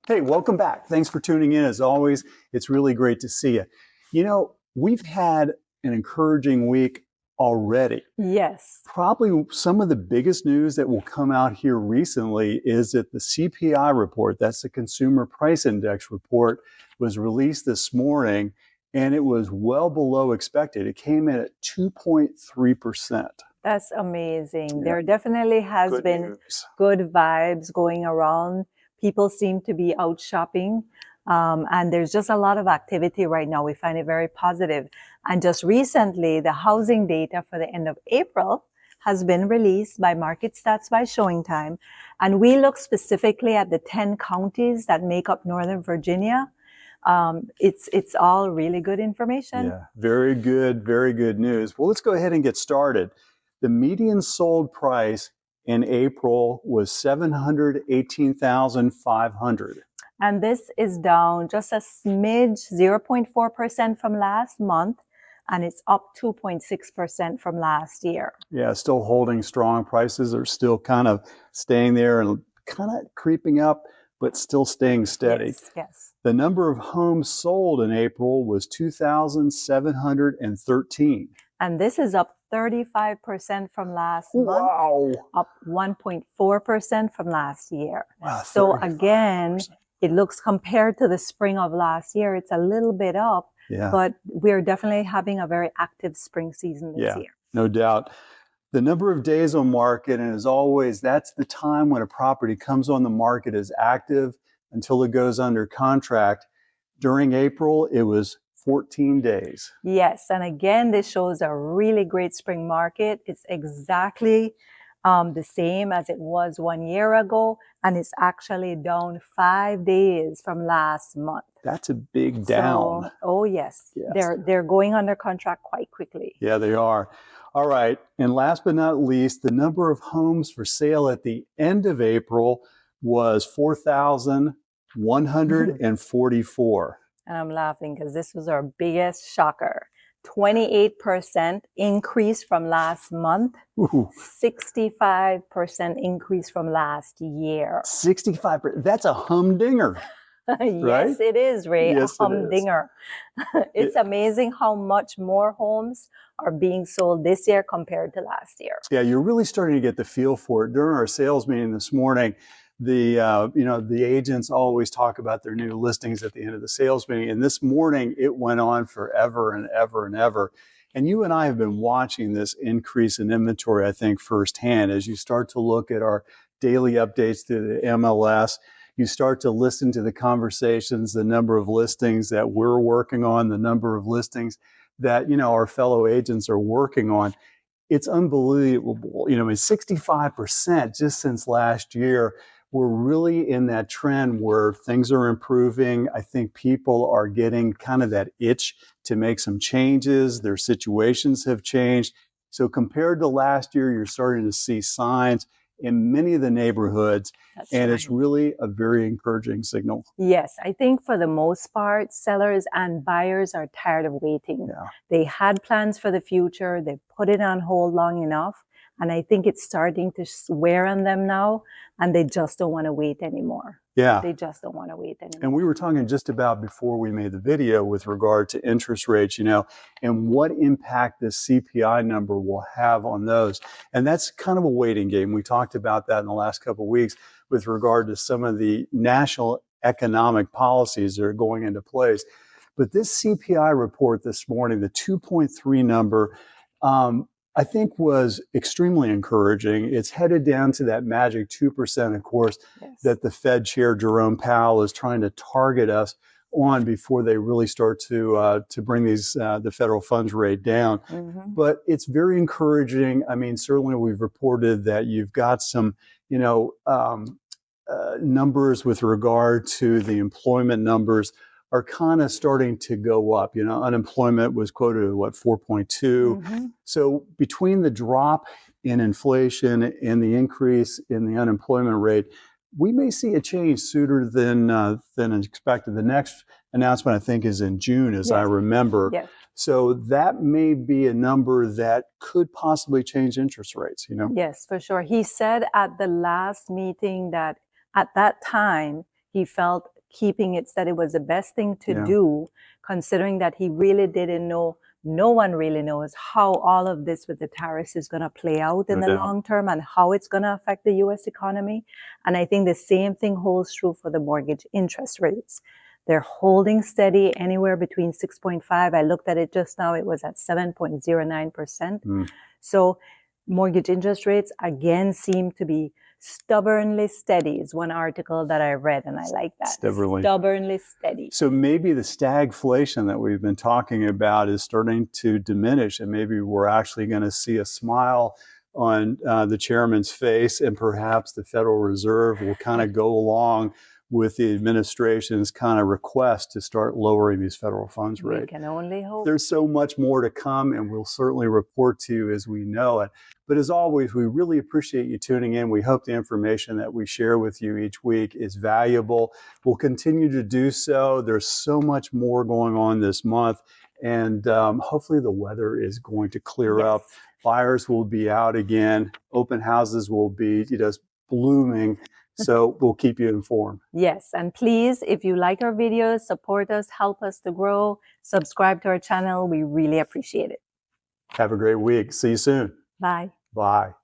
Hey, welcome back. Thanks for tuning in. As always, it's really great to see you. We've had an encouraging week already. Yes. Probably some of the biggest news that will come out here recently is that the CPI report, that's the Consumer Price Index report, was released this morning, and it was well below expected. It came in at 2.3%. That's amazing. Yeah. There definitely has Good been news. good vibes going around. People seem to be out shopping. And there's just a lot of activity right now. We find it very positive. And just recently, the housing data for the end of April has been released by Market Stats by Showing Time. And we look specifically at the 10 counties that make up Northern Virginia. It's all really good information. Yeah, very good news. Well, let's go ahead and get started. The median sold price in April was $718,500. And this is down just a smidge, 0.4% from last month, and it's up 2.6% from last year. Yeah, still holding strong. Prices are still kind of staying there and kind of creeping up, but still staying steady. Yes. The number of homes sold in April was 2,713. And this is up 35% from last month, Wow. up 1.4% from last year. Wow, So 35%. again, it looks compared to the spring of last year, it's a little bit up, Yeah. but we're definitely having a very active spring season this year. No doubt. The number of days on market, and as always, that's the time when a property comes on the market as active until it goes under contract. During April, it was 14 days. Yes, and again, this shows a really great spring market. It's exactly the same as it was 1 year ago, and it's actually down 5 days from last month. That's a big down. So, oh yes, they're going under contract quite quickly. Yeah, they are. All right, and last but not least, the number of homes for sale at the end of April was 4,144. And I'm laughing because this was our biggest shocker. 28% increase from last month, 65% increase from last year. 65%, that's a humdinger. Yes, right? It is, Ray, Yes, a humdinger. It's amazing how much more homes are being sold this year compared to last year. Yeah, you're really starting to get the feel for it. During our sales meeting this morning, the agents always talk about their new listings at the end of the sales meeting, and this morning it went on forever and ever and ever. And you and I have been watching this increase in inventory, I think, firsthand. As you start to look at our daily updates to the MLS, you start to listen to the conversations, the number of listings that we're working on, the number of listings that our fellow agents are working on. It's unbelievable. 65% just since last year. We're really in that trend where things are improving. I think people are getting kind of that itch to make some changes. Their situations have changed. So compared to last year, you're starting to see signs in many of the neighborhoods. And it's really a very encouraging signal. Yes, I think for the most part, sellers and buyers are tired of waiting. Yeah. They had plans for the future. They put it on hold long enough. And I think it's starting to wear on them now. And they just don't want to wait anymore. Yeah. They just don't want to wait anymore. And we were talking just about before we made the video with regard to interest rates, and what impact this CPI number will have on those. And that's kind of a waiting game. We talked about that in the last couple of weeks with regard to some of the national economic policies that are going into place. But this CPI report this morning, the 2.3 number, I think was extremely encouraging. It's headed down to that magic 2%, of course, that the Fed Chair Jerome Powell is trying to target us on before they really start to bring the federal funds rate down. Mm-hmm. But it's very encouraging. I mean, certainly we've reported that you've got some, numbers with regard to the employment numbers are kind of starting to go up. Unemployment was quoted at 4.2. Mm-hmm. So between the drop in inflation and the increase in the unemployment rate, we may see a change sooner than expected. The next announcement, I think, is in June, as I remember. Yes. So that may be a number that could possibly change interest rates. Yes, for sure. He said at the last meeting that at that time, he felt keeping it said it was the best thing to Yeah. do, considering that he really didn't know. No one really knows how all of this with the tariffs is going to play out in No the doubt. long term and how it's going to affect the US economy. And I think the same thing holds true for the mortgage interest rates. They're holding steady anywhere between 6.5. I looked at it just now, it was at 7.09%. Mm. So mortgage interest rates again seem to be stubbornly steady is one article that I read, and I like that. Stubbornly steady. So maybe the stagflation that we've been talking about is starting to diminish, and maybe we're actually going to see a smile on the chairman's face, and perhaps the Federal Reserve will kind of go along with the administration's kind of request to start lowering these federal funds rate. We can only hope. There's so much more to come, and we'll certainly report to you as we know it. But as always, we really appreciate you tuning in. We hope the information that we share with you each week is valuable. We'll continue to do so. There's so much more going on this month, and hopefully the weather is going to clear up. Buyers will be out again. Open houses will be blooming. So we'll keep you informed. Yes, and please, if you like our videos, support us, help us to grow, subscribe to our channel. We really appreciate it. Have a great week. See you soon. Bye. Bye.